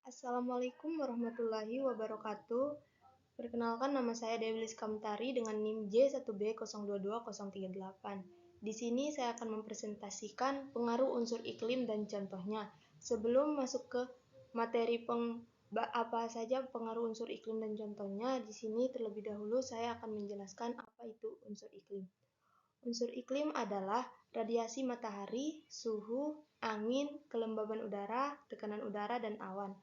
Assalamualaikum warahmatullahi wabarakatuh. Perkenalkan, nama saya Dewi Kamtari dengan NIM J1B022038. Di sini saya akan mempresentasikan pengaruh unsur iklim dan contohnya. Sebelum masuk ke materi apa saja pengaruh unsur iklim dan contohnya, di sini terlebih dahulu saya akan menjelaskan apa itu unsur iklim. Unsur iklim adalah radiasi matahari, suhu, angin, kelembaban udara, tekanan udara, dan awan.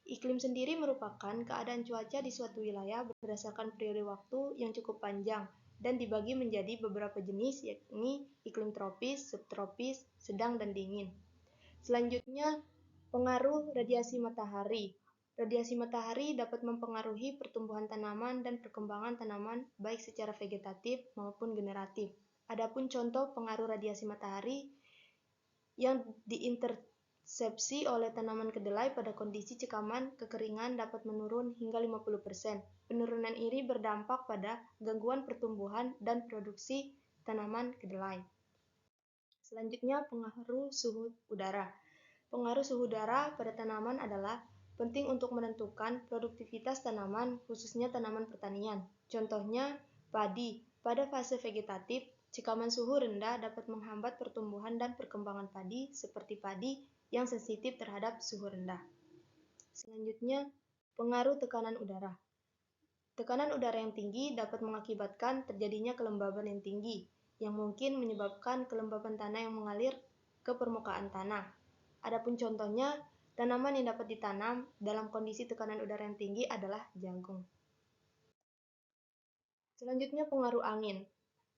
Iklim sendiri merupakan keadaan cuaca di suatu wilayah berdasarkan periode waktu yang cukup panjang dan dibagi menjadi beberapa jenis, yakni iklim tropis, subtropis, sedang, dan dingin. Selanjutnya, pengaruh radiasi matahari. Radiasi matahari dapat mempengaruhi pertumbuhan tanaman dan perkembangan tanaman baik secara vegetatif maupun generatif. Adapun contoh pengaruh radiasi matahari yang diintersepsi oleh tanaman kedelai pada kondisi cekaman kekeringan dapat menurun hingga 50%. Penurunan ini berdampak pada gangguan pertumbuhan dan produksi tanaman kedelai. Selanjutnya, pengaruh suhu udara. Pengaruh suhu udara pada tanaman adalah penting untuk menentukan produktivitas tanaman, khususnya tanaman pertanian. Contohnya, padi. Pada fase vegetatif, cekaman suhu rendah dapat menghambat pertumbuhan dan perkembangan padi seperti padi yang sensitif terhadap suhu rendah. Selanjutnya, pengaruh tekanan udara. Tekanan udara yang tinggi dapat mengakibatkan terjadinya kelembaban yang tinggi, yang mungkin menyebabkan kelembaban tanah yang mengalir ke permukaan tanah. Adapun contohnya, tanaman yang dapat ditanam dalam kondisi tekanan udara yang tinggi adalah jagung. Selanjutnya, pengaruh angin.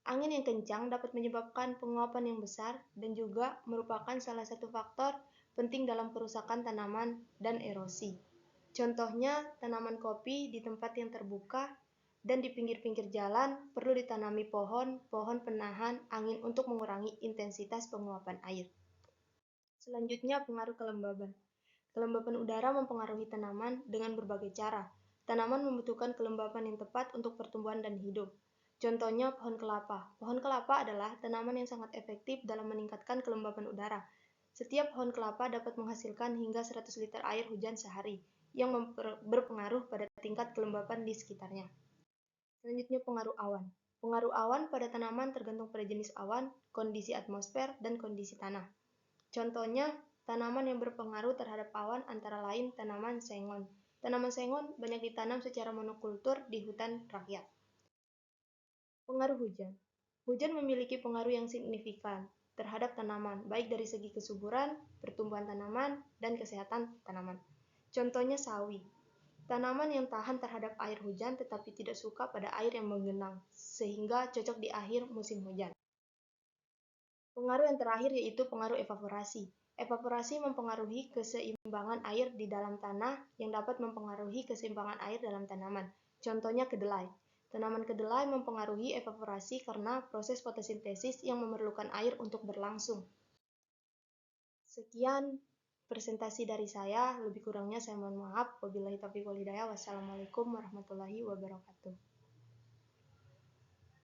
Angin yang kencang dapat menyebabkan penguapan yang besar dan juga merupakan salah satu faktor penting dalam kerusakan tanaman dan erosi. Contohnya, tanaman kopi di tempat yang terbuka dan di pinggir-pinggir jalan perlu ditanami pohon penahan angin untuk mengurangi intensitas penguapan air. Selanjutnya, pengaruh kelembaban. Kelembaban udara mempengaruhi tanaman dengan berbagai cara. Tanaman membutuhkan kelembaban yang tepat untuk pertumbuhan dan hidup. Contohnya pohon kelapa. Pohon kelapa adalah tanaman yang sangat efektif dalam meningkatkan kelembaban udara. Setiap pohon kelapa dapat menghasilkan hingga 100 liter air hujan sehari, yang berpengaruh pada tingkat kelembaban di sekitarnya. Selanjutnya, pengaruh awan. Pengaruh awan pada tanaman tergantung pada jenis awan, kondisi atmosfer, dan kondisi tanah. Contohnya, tanaman yang berpengaruh terhadap awan antara lain tanaman sengon. Tanaman sengon banyak ditanam secara monokultur di hutan rakyat. Pengaruh hujan. Hujan memiliki pengaruh yang signifikan terhadap tanaman, baik dari segi kesuburan, pertumbuhan tanaman, dan kesehatan tanaman. Contohnya sawi. Tanaman yang tahan terhadap air hujan tetapi tidak suka pada air yang menggenang, sehingga cocok di akhir musim hujan. Pengaruh yang terakhir yaitu pengaruh evaporasi. Evaporasi mempengaruhi keseimbangan air di dalam tanah yang dapat mempengaruhi keseimbangan air dalam tanaman. Contohnya kedelai. Tanaman kedelai mempengaruhi evaporasi karena proses fotosintesis yang memerlukan air untuk berlangsung. Sekian presentasi dari saya, lebih kurangnya saya mohon maaf. Wabillahi taufiq wal hidayah. Wassalamualaikum warahmatullahi wabarakatuh.